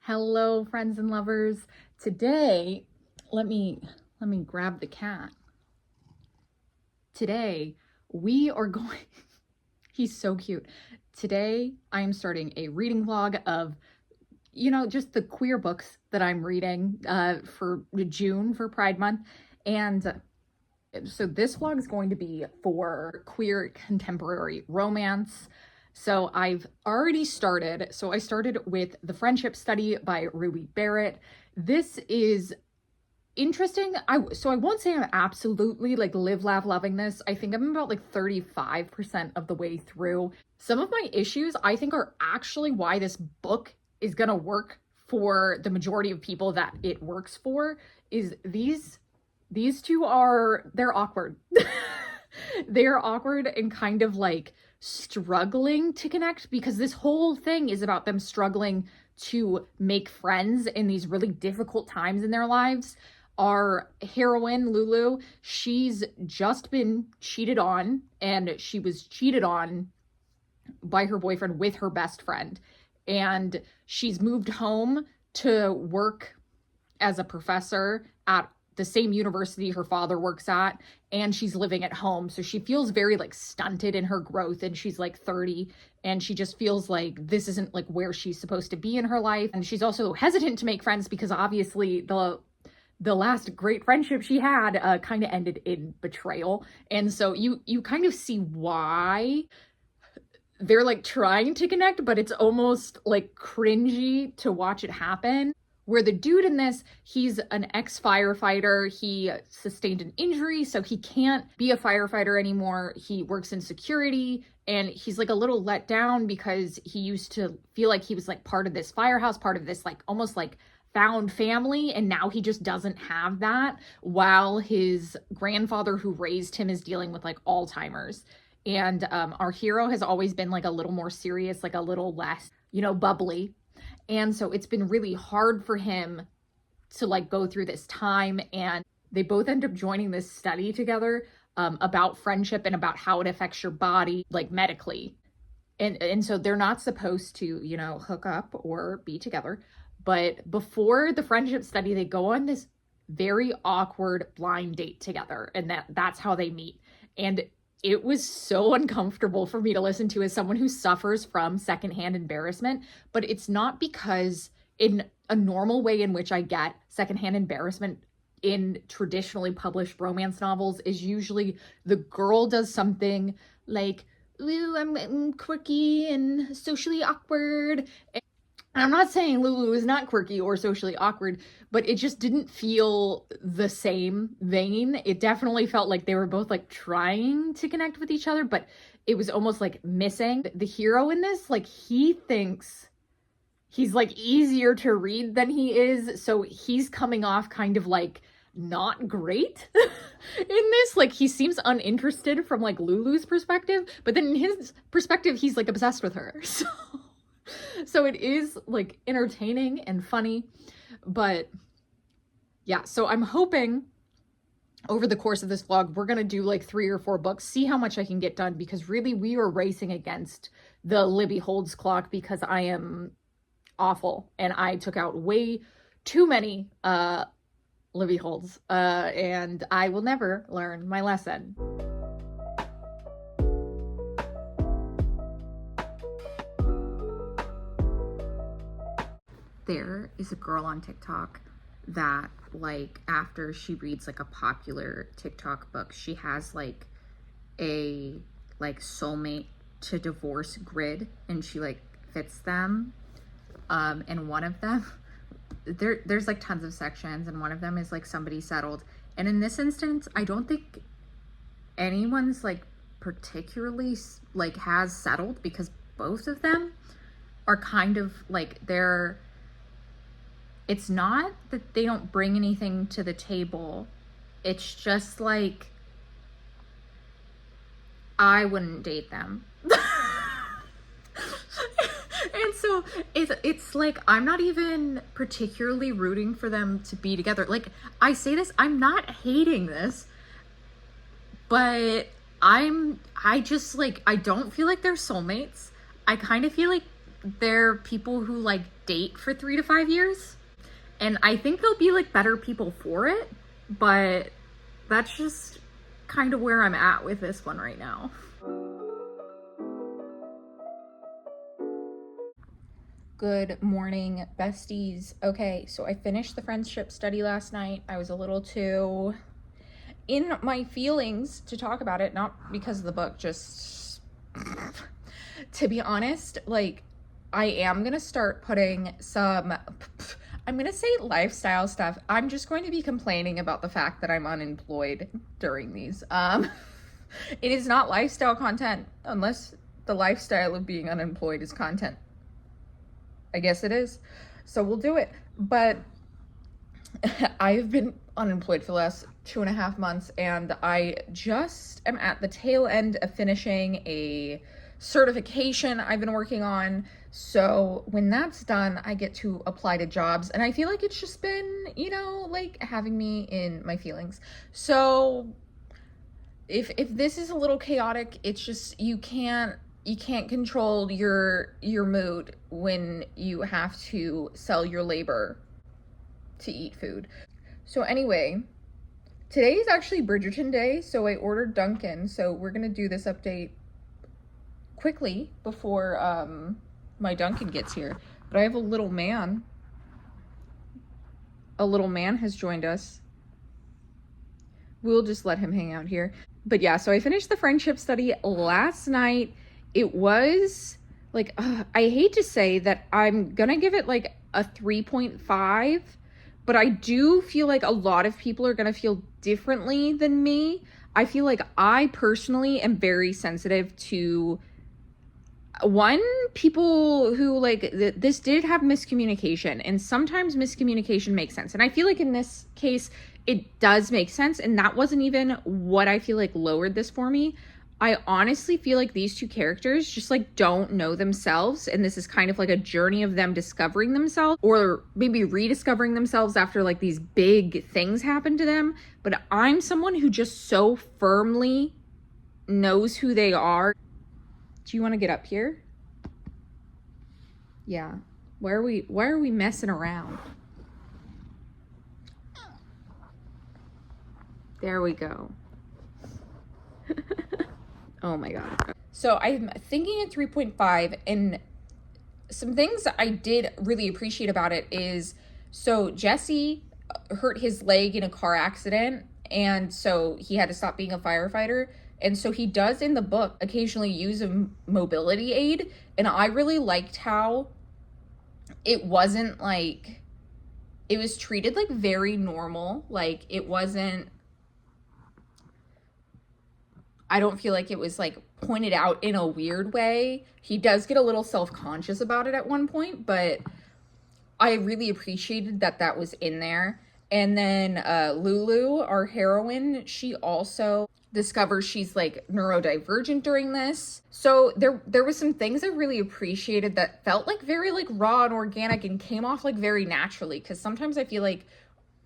Hello, friends and lovers. Today, let me grab the cat. Today, we are going he's so cute. Today, I am starting a reading vlog of just the queer books that I'm reading for June for Pride Month. And so this vlog is going to be for queer contemporary romance. So I've already started. So I started with The Friendship Study by Ruby Barrett. This is interesting. I won't say I'm absolutely like live, laugh, loving this. I think I'm about like 35% of the way through. Some of my issues I think are actually why this book is gonna work for the majority of people that it works for. Is these two they're awkward. They're awkward and kind of like struggling to connect, because this whole thing is about them struggling to make friends in these really difficult times in their lives. Our heroine, Lulu, she's just been cheated on, and she was cheated on by her boyfriend with her best friend. And she's moved home to work as a professor at the same university her father works at, and she's living at home. So she feels very like stunted in her growth, and she's like 30, and she just feels like this isn't like where she's supposed to be in her life. And she's also hesitant to make friends because obviously the last great friendship she had kind of ended in betrayal. And so you kind of see why they're like trying to connect, but it's almost like cringy to watch it happen. Where the dude in this, he's an ex-firefighter. He sustained an injury, so he can't be a firefighter anymore. He works in security, and he's like a little let down because he used to feel like he was like part of this firehouse, part of this like almost like found family, and now he just doesn't have that, while his grandfather who raised him is dealing with like Alzheimer's. And our hero has always been like a little more serious, like a little less, bubbly. And so it's been really hard for him to like go through this time. And they both end up joining this study together about friendship and about how it affects your body, like medically. And so they're not supposed to, hook up or be together. But before the friendship study, they go on this very awkward blind date together. And that's how they meet. And it was so uncomfortable for me to listen to as someone who suffers from secondhand embarrassment. But it's not because in a normal way in which I get secondhand embarrassment in traditionally published romance novels is usually the girl does something like, ooh, I'm quirky and socially awkward. I'm not saying Lulu is not quirky or socially awkward, but it just didn't feel the same vein. It definitely felt like they were both like trying to connect with each other, but it was almost like missing. The hero in this, like he thinks he's like easier to read than he is. So he's coming off kind of like not great in this. Like he seems uninterested from like Lulu's perspective, but then in his perspective, he's like obsessed with her. So it is like entertaining and funny, but yeah, so I'm hoping over the course of this vlog, we're going to do like 3 or 4 books, see how much I can get done, because really we are racing against the Libby Holds clock because I am awful and I took out way too many Libby Holds and I will never learn my lesson. There is a girl on TikTok that like after she reads like a popular TikTok book, she has like a like soulmate to divorce grid, and she like fits them. And one of them, there's like tons of sections, and one of them is like somebody settled. And in this instance, I don't think anyone's like particularly like has settled, because both of them are kind of like it's not that they don't bring anything to the table. It's just like, I wouldn't date them. And so it's like, I'm not even particularly rooting for them to be together. Like, I say this, I'm not hating this, but I just like, I don't feel like they're soulmates. I kind of feel like they're people who like date for 3 to 5 years. And I think they'll be like better people for it, but that's just kind of where I'm at with this one right now. Good morning, besties. Okay, so I finished the friendship study last night. I was a little too in my feelings to talk about it, not because of the book, just to be honest, like I am gonna start putting some, I'm gonna say lifestyle stuff. I'm just going to be complaining about the fact that I'm unemployed during these. It is not lifestyle content unless the lifestyle of being unemployed is content. I guess it is. So we'll do it. But I've been unemployed for the last 2.5 months, and I just am at the tail end of finishing a certification I've been working on. So when that's done, I get to apply to jobs, and I feel like it's just been, you know, like having me in my feelings. So if this is a little chaotic, it's just you can't control your mood when you have to sell your labor to eat food. So anyway, today is actually Bridgerton Day, so I ordered Dunkin', so we're gonna do this update quickly before my Dunkin' gets here. But I have a little man. A little man has joined us. We'll just let him hang out here. But yeah, so I finished the friendship study last night. It was like, I hate to say that I'm gonna give it like a 3.5, but I do feel like a lot of people are gonna feel differently than me. I feel like I personally am very sensitive to people who like this did have miscommunication, and sometimes miscommunication makes sense. And I feel like in this case, it does make sense. And that wasn't even what I feel like lowered this for me. I honestly feel like these two characters just like don't know themselves, and this is kind of like a journey of them discovering themselves, or maybe rediscovering themselves after like these big things happen to them. But I'm someone who just so firmly knows who they are. Do you want to get up here? Yeah. Why are we messing around? There we go. Oh my God. So I'm thinking at 3.5, and some things I did really appreciate about it is, so Jesse hurt his leg in a car accident, and so he had to stop being a firefighter. And so he does in the book occasionally use a mobility aid. And I really liked how it wasn't like, it was treated like very normal. Like it wasn't, I don't feel like it was like pointed out in a weird way. He does get a little self-conscious about it at one point, but I really appreciated that that was in there. And then Lulu, our heroine, she also discovers she's like neurodivergent during this. So there was some things I really appreciated that felt like very like raw and organic and came off like very naturally, because sometimes I feel like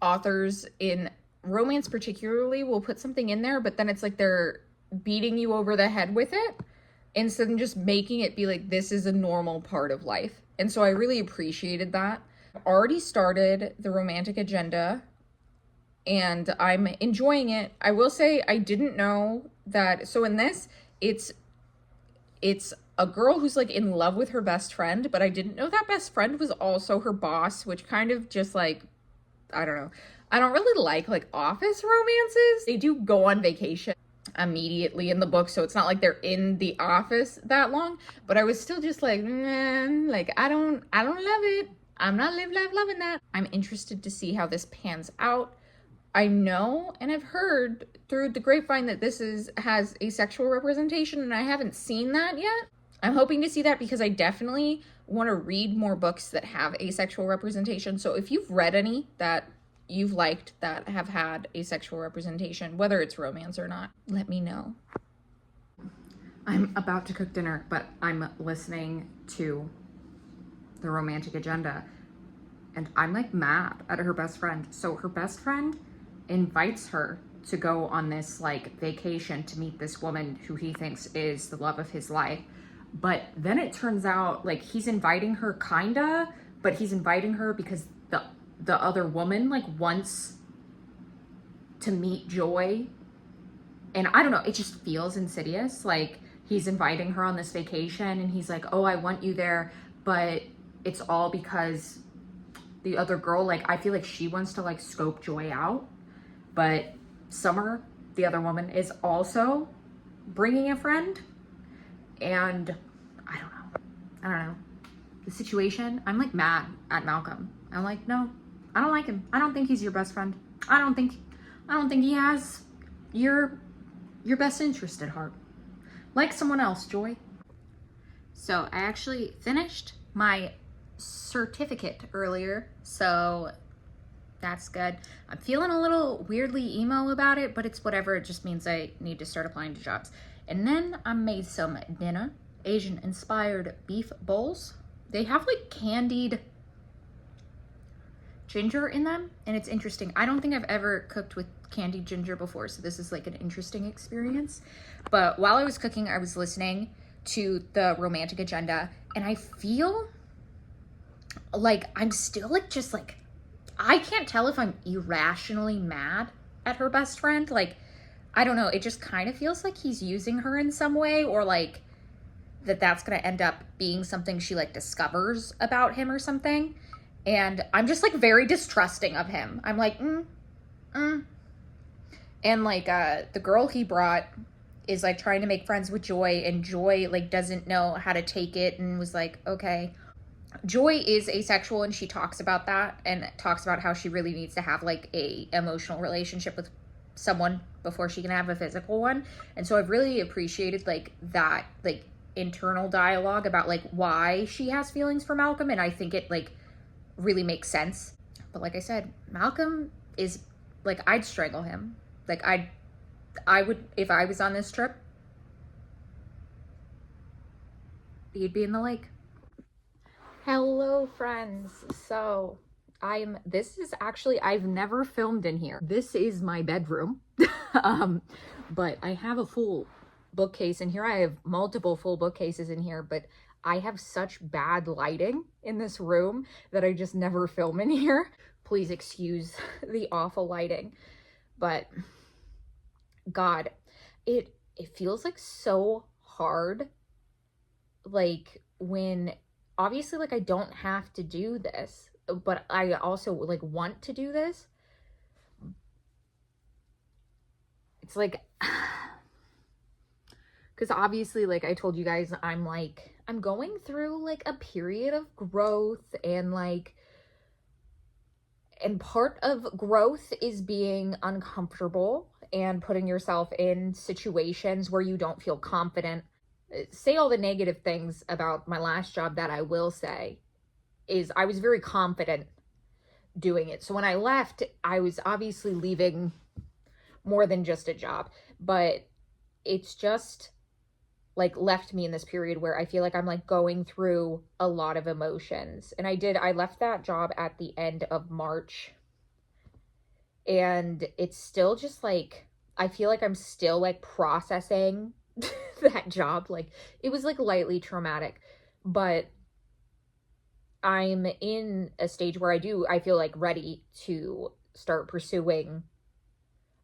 authors in romance particularly will put something in there, but then it's like they're beating you over the head with it instead of just making it be like this is a normal part of life. And so I really appreciated that. I've already started the romantic agenda and I'm enjoying it. I will say I didn't know that. So in this, it's a girl who's like in love with her best friend, but I didn't know that best friend was also her boss, which kind of just like, I don't know. I don't really like office romances. They do go on vacation immediately in the book, so it's not like they're in the office that long, but I was still just like, like I don't love it. I'm not loving that. I'm interested to see how this pans out. I know and I've heard through the grapevine that this has asexual representation, and I haven't seen that yet. I'm hoping to see that because I definitely want to read more books that have asexual representation. So if you've read any that you've liked that have had asexual representation, whether it's romance or not, let me know. I'm about to cook dinner, but I'm listening to the romantic agenda, and I'm like mad at her best friend. So her best friend invites her to go on this like vacation to meet this woman who he thinks is the love of his life. But then it turns out like he's inviting her kinda, but he's inviting her because the other woman like wants to meet Joy. And I don't know, it just feels insidious. Like he's inviting her on this vacation and he's like, oh, I want you there, but it's all because the other girl, like I feel like she wants to like scope Joy out. But Summer, the other woman, is also bringing a friend. And I don't know. The situation, I'm like mad at Malcolm. I'm like, no, I don't like him. I don't think he's your best friend. I don't think he has your best interest at heart. Like someone else, Joy. So I actually finished my certificate earlier, so that's good. I'm feeling a little weirdly emo about it, but it's whatever. It just means I need to start applying to jobs. And then I made some dinner, Asian inspired beef bowls. They have like candied ginger in them, and it's interesting. I don't think I've ever cooked with candied ginger before, so this is like an interesting experience. But while I was cooking, I was listening to the Romantic Agenda, and I feel like I'm still like just like, I can't tell if I'm irrationally mad at her best friend. Like, I don't know, it just kind of feels like he's using her in some way, or like that's gonna end up being something she like discovers about him or something. And I'm just like very distrusting of him. I'm like, And like the girl he brought is like trying to make friends with Joy, and Joy like doesn't know how to take it and was like, okay. Joy is asexual, and she talks about that and talks about how she really needs to have like a emotional relationship with someone before she can have a physical one. And so I've really appreciated like that like internal dialogue about like why she has feelings for Malcolm, and I think it like really makes sense. But like I said, Malcolm is like, I'd strangle him. Like I would, if I was on this trip, he'd be in the lake. Hello friends. So this is actually, I've never filmed in here. This is my bedroom. But I have a full bookcase in here. I have multiple full bookcases in here, but I have such bad lighting in this room that I just never film in here. Please excuse the awful lighting. But God, it feels like so hard. Like when, obviously, like I don't have to do this, but I also like want to do this. It's like, because obviously, like I told you guys, I'm going through like a period of growth, and like, and part of growth is being uncomfortable and putting yourself in situations where you don't feel confident. Say all the negative things about my last job that I will say is I was very confident doing it. So when I left, I was obviously leaving more than just a job, but it's just like left me in this period where I feel like I'm like going through a lot of emotions. And I left that job at the end of March, and it's still just like, I feel like I'm still like processing that job. Like it was like lightly traumatic, but I'm in a stage where I feel like ready to start pursuing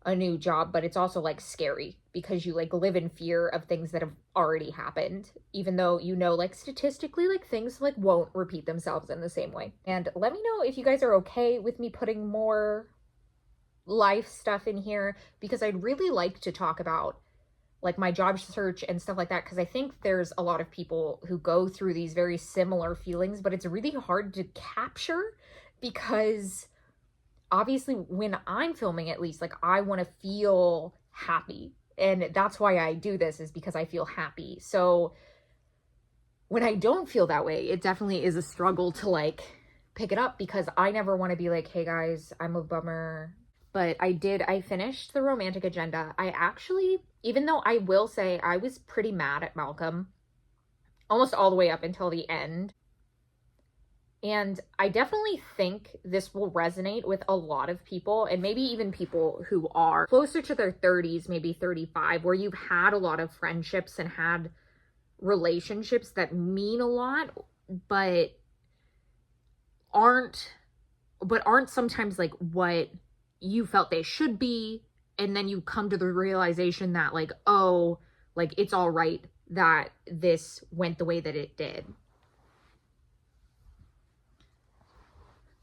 a new job, but it's also like scary because you like live in fear of things that have already happened, even though you know like statistically like things like won't repeat themselves in the same way. And let me know if you guys are okay with me putting more life stuff in here, because I'd really like to talk about like my job search and stuff like that, because I think there's a lot of people who go through these very similar feelings, but it's really hard to capture because obviously when I'm filming, at least, like I want to feel happy, and that's why I do this, is because I feel happy. So when I don't feel that way, it definitely is a struggle to like pick it up, because I never want to be like, hey guys, I'm a bummer. But I finished the Romantic Agenda. I actually, even though I will say I was pretty mad at Malcolm almost all the way up until the end, and I definitely think this will resonate with a lot of people, and maybe even people who are closer to their 30s, maybe 35, where you've had a lot of friendships and had relationships that mean a lot, but aren't sometimes like what you felt they should be, and then you come to the realization that like, oh, like it's all right that this went the way that it did,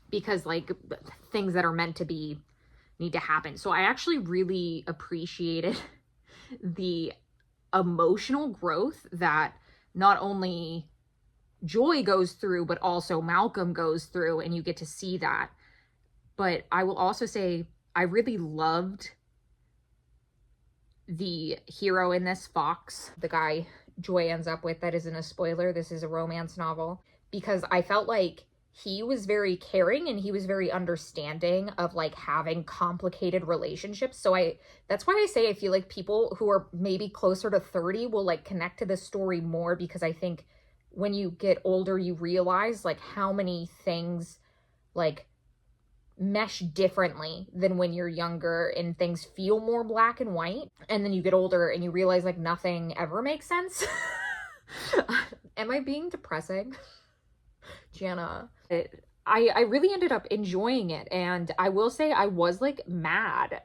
because like things that are meant to be need to happen. So I actually really appreciated the emotional growth that not only Joy goes through, but also Malcolm goes through, and you get to see that. But I will also say I really loved the hero in this, Fox, the guy Joy ends up with. That isn't a spoiler. This is a romance novel. Because I felt like he was very caring and he was very understanding of like having complicated relationships. So that's why I say I feel like people who are maybe closer to 30 will like connect to this story more, because I think when you get older, you realize like how many things like mesh differently than when you're younger, and things feel more black and white. And then you get older and you realize like nothing ever makes sense. Am I being depressing? Gianna. I really ended up enjoying it, and I will say I was like mad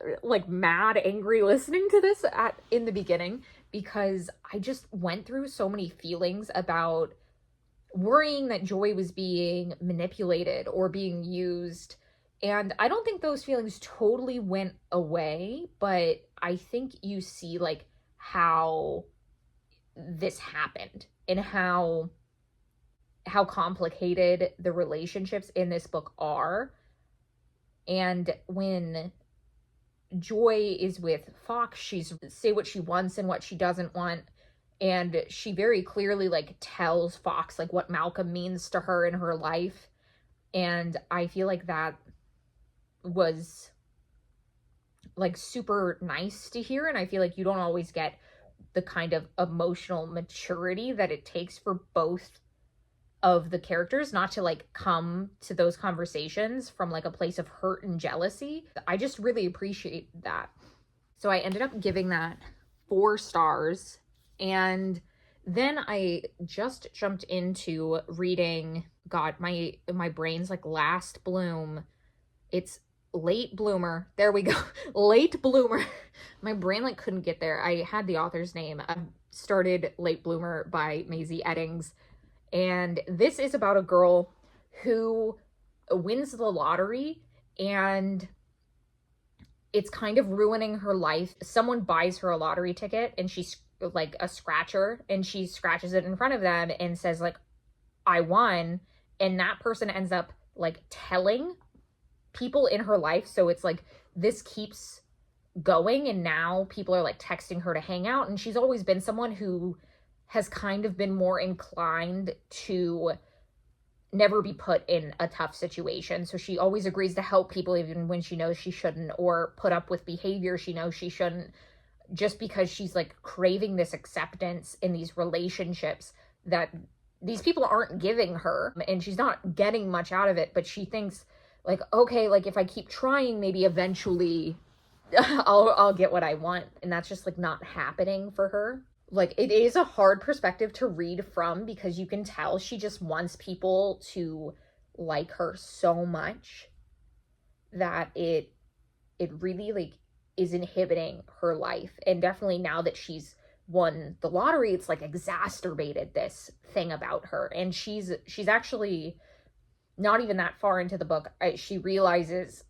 angry listening to this in the beginning, because I just went through so many feelings about worrying that Joy was being manipulated or being used. And I don't think those feelings totally went away, but I think you see like how this happened and how complicated the relationships in this book are. And when Joy is with Fox, she's say what she wants and what she doesn't want, and she very clearly like tells Fox like what Malcolm means to her in her life. And I feel like that was like super nice to hear, and I feel like you don't always get the kind of emotional maturity that it takes for both of the characters not to like come to those conversations from like a place of hurt and jealousy. I just really appreciate that. So I ended up giving that 4 stars, and then I just jumped into reading, God, my brain's like Last Bloom. It's Late Bloomer. There we go. Late Bloomer. My brain like couldn't get there. I had the author's name. I started Late Bloomer by Maisie Eddings. And this is about a girl who wins the lottery, and it's kind of ruining her life. Someone buys her a lottery ticket, and she's like a scratcher, and she scratches it in front of them and says like, I won. And that person ends up like telling people in her life. So it's like this keeps going, and now people are like texting her to hang out. And she's always been someone who has kind of been more inclined to never be put in a tough situation. So she always agrees to help people even when she knows she shouldn't, or put up with behavior she knows she shouldn't, just because she's like craving this acceptance in these relationships that these people aren't giving her, and she's not getting much out of it. But she thinks like, okay, like if I keep trying, maybe eventually I'll get what I want. And that's just like not happening for her. Like, it is a hard perspective to read from, because you can tell she just wants people to like her so much that it really like is inhibiting her life. And definitely now that she's won the lottery, it's like exacerbated this thing about her. And she's actually not even that far into the book. She realizes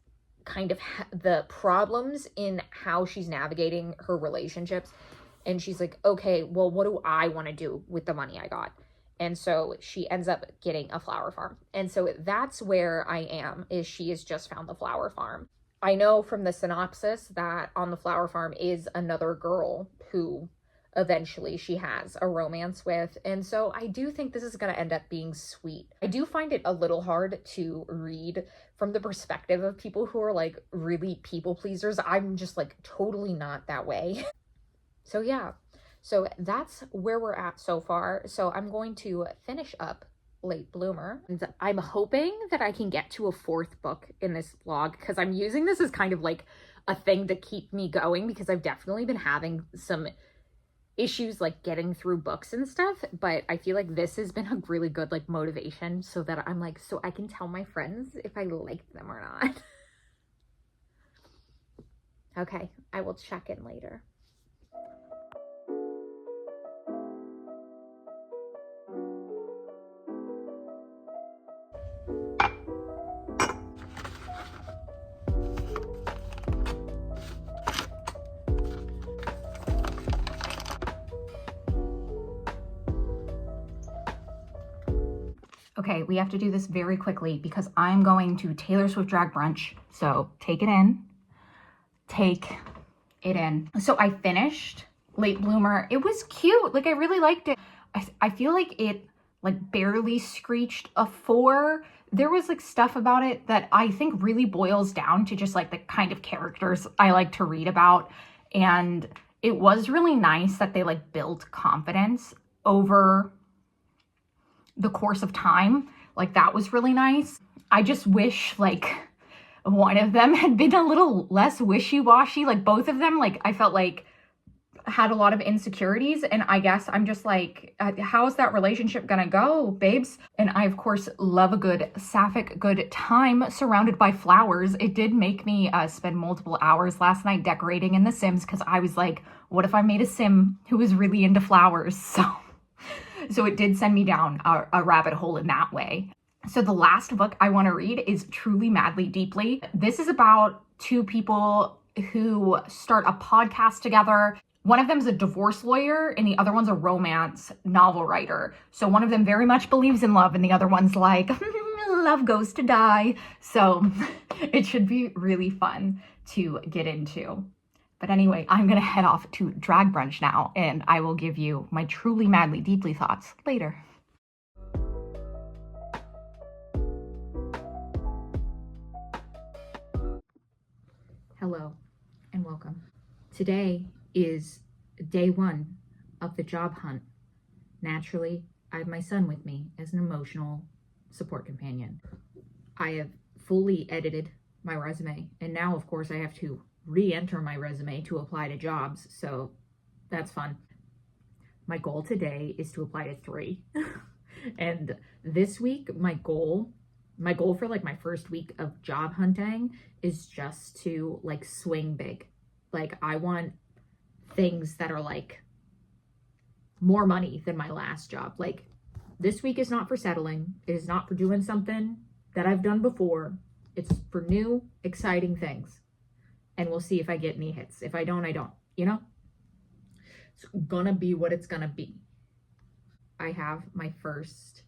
kind of the problems in how she's navigating her relationships. And she's like, okay, well, what do I want to do with the money I got? And so she ends up getting a flower farm. And so that's where I am, is she has just found the flower farm. I know from the synopsis that on the flower farm is another girl who eventually she has a romance with. And so I do think this is going to end up being sweet. I do find it a little hard to read from the perspective of people who are like really people pleasers. I'm just like totally not that way. So yeah, so that's where we're at so far. So I'm going to finish up Late Bloomer. And I'm hoping that I can get to a 4th book in this vlog, because I'm using this as kind of like a thing to keep me going, because I've definitely been having some issues like getting through books and stuff, but I feel like this has been a really good like motivation so that I'm like, so I can tell my friends if I like them or not. Okay, I will check in later. Okay, we have to do this very quickly because I'm going to Taylor Swift drag brunch. So take it in. Take it in. So I finished Late Bloomer. It was cute. Like, I really liked it. I feel like it like barely screeched a 4. There was like stuff about it that I think really boils down to just like the kind of characters I like to read about. And it was really nice that they like built confidence over the course of time. Like, that was really nice. I just wish like one of them had been a little less wishy-washy. Like, both of them, like, I felt like had a lot of insecurities, and I guess I'm just like, how's that relationship gonna go, babes? And I of course love a good sapphic good time surrounded by flowers. It did make me spend multiple hours last night decorating in The Sims because I was like, what if I made a sim who was really into flowers? So it did send me down a rabbit hole in that way. So the last book I want to read is Truly Madly Deeply. This is about 2 people who start a podcast together. One of them is a divorce lawyer and the other one's a romance novel writer. So one of them very much believes in love and the other one's like, love goes to die. So it should be really fun to get into. But anyway, I'm going to head off to drag brunch now, and I will give you my Truly Madly Deeply thoughts later. Hello and welcome. Today is day 1 of the job hunt. Naturally, I have my son with me as an emotional support companion. I have fully edited my resume, and now of course I have to re-enter my resume to apply to jobs, so that's fun. My goal today is to apply to 3. And this week, my goal for like my first week of job hunting is just to like swing big. Like, I want things that are like more money than my last job. Like, this week is not for settling. It is not for doing something that I've done before. It's for new, exciting things. And we'll see if I get any hits. If I don't, I don't, you know? It's gonna be what it's gonna be. I have my first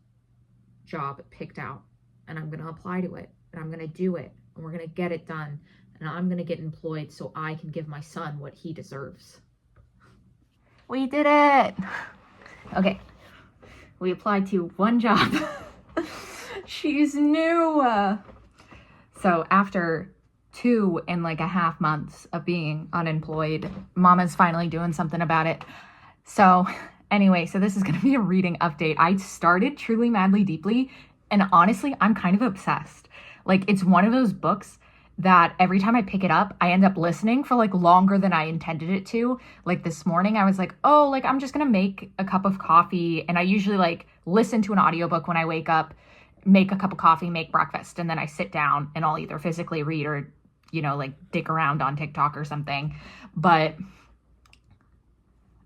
job picked out, and I'm gonna apply to it, and I'm gonna do it, and we're gonna get it done, and I'm gonna get employed so I can give my son what he deserves. We did it! Okay, we applied to 1 job. She's new! So after 2.5 months of being unemployed, Mama's finally doing something about it. So anyway, so this is going to be a reading update. I started Truly Madly Deeply, and honestly, I'm kind of obsessed. Like, it's one of those books that every time I pick it up, I end up listening for like longer than I intended it to. Like this morning, I was like, oh, like I'm just going to make a cup of coffee. And I usually like listen to an audiobook when I wake up, make a cup of coffee, make breakfast, and then I sit down and I'll either physically read or, you know, like dick around on TikTok or something. But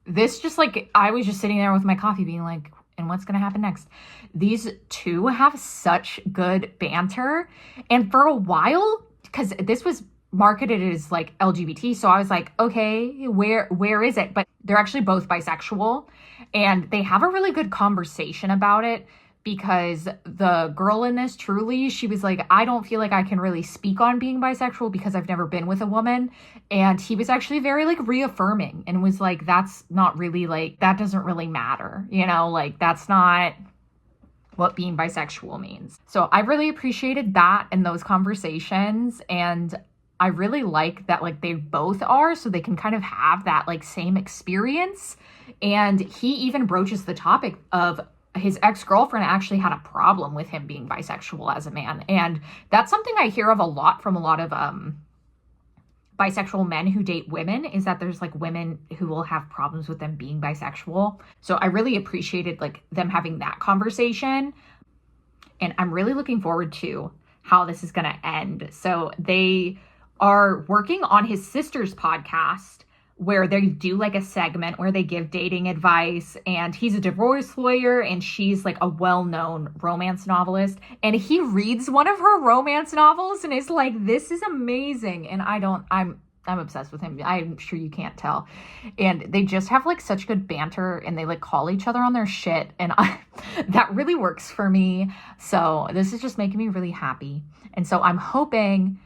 this just like, I was just sitting there with my coffee being like, and what's going to happen next? These 2 have such good banter. And for a while, because this was marketed as like LGBT, so I was like, okay, where is it? But they're actually both bisexual, and they have a really good conversation about it. Because the girl in this, Truly, she was like, I don't feel like I can really speak on being bisexual because I've never been with a woman. And he was actually very like reaffirming and was like, that's not really like, that doesn't really matter. You know, like that's not what being bisexual means. So I really appreciated that and those conversations. And I really like that like they both are, so they can kind of have that like same experience. And he even broaches the topic of his ex-girlfriend actually had a problem with him being bisexual as a man. And that's something I hear of a lot from a lot of bisexual men who date women is that there's like women who will have problems with them being bisexual. So I really appreciated like them having that conversation. And I'm really looking forward to how this is going to end. So they are working on his sister's podcast where they do like a segment where they give dating advice, and he's a divorce lawyer and she's like a well-known romance novelist, and he reads one of her romance novels and is like, this is amazing. And I'm obsessed with him. I'm sure you can't tell. And they just have like such good banter, and they like call each other on their shit, and that really works for me. So this is just making me really happy. And so I'm hoping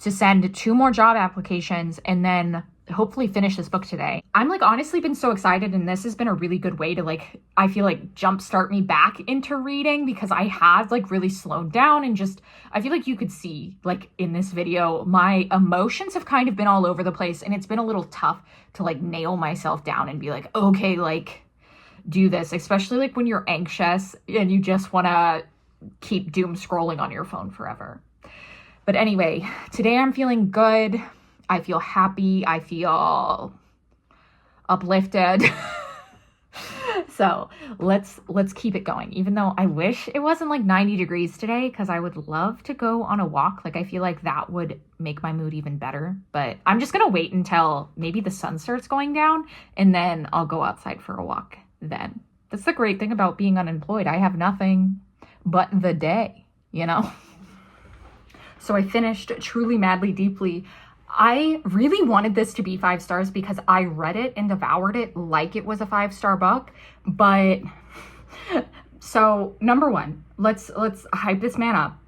to send 2 more job applications and then hopefully finish this book today. I'm like honestly been so excited, and this has been a really good way to like, I feel like jumpstart me back into reading, because I had like really slowed down, and just, I feel like you could see like in this video, my emotions have kind of been all over the place, and it's been a little tough to like nail myself down and be like, okay, like do this, especially like when you're anxious and you just want to keep doom scrolling on your phone forever. But anyway, today I'm feeling good. I feel happy. I feel uplifted. So let's keep it going. Even though I wish it wasn't like 90 degrees today, because I would love to go on a walk. Like I feel like that would make my mood even better. But I'm just going to wait until maybe the sun starts going down, and then I'll go outside for a walk then. That's the great thing about being unemployed. I have nothing but the day, you know? So I finished Truly Madly Deeply. I really wanted this to be 5 stars because I read it and devoured it like it was a 5-star book. But so number 1, let's hype this man up.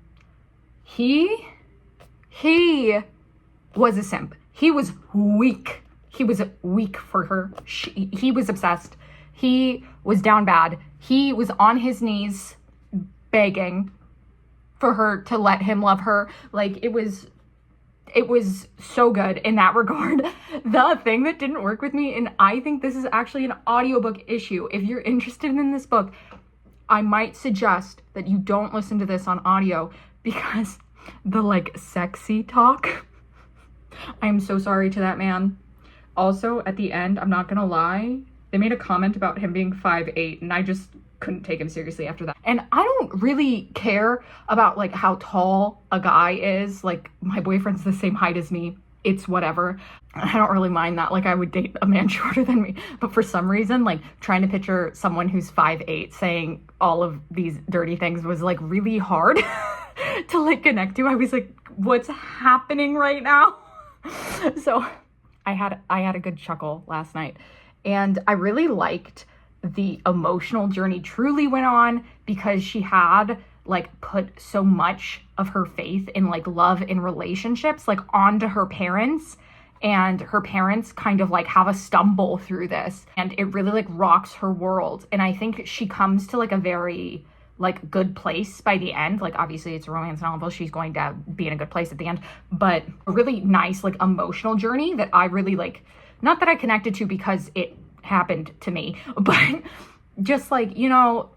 He was a simp. He was weak. He was weak for her. He was obsessed. He was down bad. He was on his knees begging for her to let him love her. Like it was so good in that regard. The thing that didn't work with me, and I think this is actually an audiobook issue. If you're interested in this book, I might suggest that you don't listen to this on audio, because the like sexy talk, I'm so sorry to that man. Also, at the end, I'm not gonna lie, they made a comment about him being 5'8", and I just couldn't take him seriously after that. And I don't really care about like how tall a guy is. Like my boyfriend's the same height as me. It's whatever. I don't really mind that. Like I would date a man shorter than me. But for some reason, like trying to picture someone who's 5'8" saying all of these dirty things was like really hard to like connect to. I was like, what's happening right now? So I had a good chuckle last night. And I really liked the emotional journey Truly went on, because she had like put so much of her faith in like love in relationships like onto her parents, and her parents kind of like have a stumble through this, and it really like rocks her world. And I think she comes to like a very like good place by the end. Like obviously it's a romance novel, she's going to be in a good place at the end, but a really nice like emotional journey that I really like, not that I connected to because it happened to me, but just like, you know,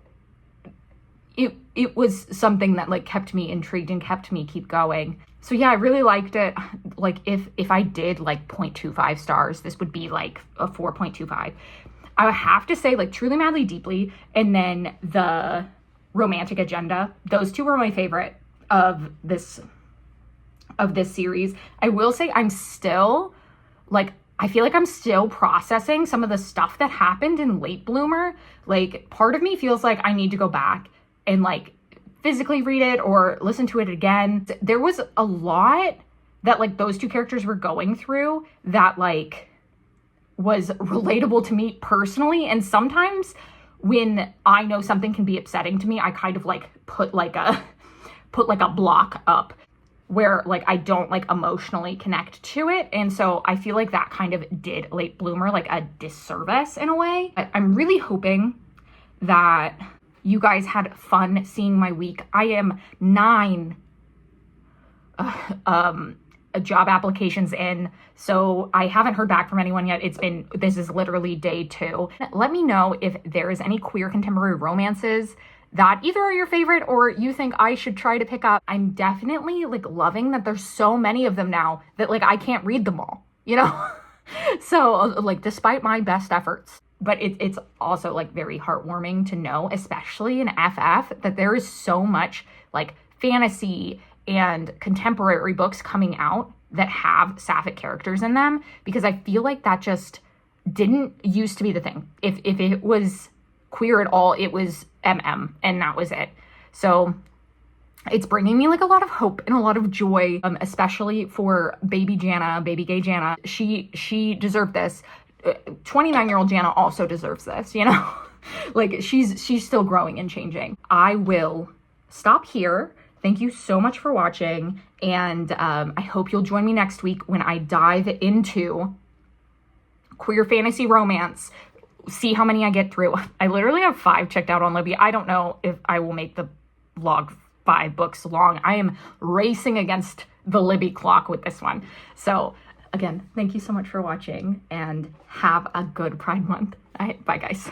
it was something that like kept me intrigued and kept me keep going. So yeah, I really liked it. Like if I did like 0.25 stars, this would be like a 4.25. I would have to say like Truly Madly Deeply and then The Romantic Agenda, those 2 were my favorite of this series. I will say I'm still like, I feel like I'm still processing some of the stuff that happened in Late Bloomer. Like part of me feels like I need to go back and like physically read it or listen to it again. There was a lot that like those 2 characters were going through that like was relatable to me personally. And sometimes when I know something can be upsetting to me, I kind of like put like a block up where like I don't like emotionally connect to it. And so I feel like that kind of did Late Bloomer like a disservice in a way. I'm really hoping that you guys had fun seeing my week. I am 9 job applications in, so I haven't heard back from anyone yet. This is literally day 2. Let me know if there is any queer contemporary romances that either are your favorite or you think I should try to pick up. I'm definitely like loving that there's so many of them now that like I can't read them all, you know? So like despite my best efforts, but it's also like very heartwarming to know, especially in FF, that there is so much like fantasy and contemporary books coming out that have sapphic characters in them, because I feel like that just didn't used to be the thing. If it was queer at all, it was MM and that was it. So it's bringing me like a lot of hope and a lot of joy, especially for baby Jana, baby gay Jana. She deserved this. 29-year-old Jana also deserves this, you know? Like she's still growing and changing. I will stop here. Thank you so much for watching, and I hope you'll join me next week when I dive into queer fantasy romance. See how many I get through. I literally have 5 checked out on Libby. I don't know if I will make the vlog 5 books long. I am racing against the Libby clock with this one. So again, thank you so much for watching and have a good Pride Month. All right, bye guys.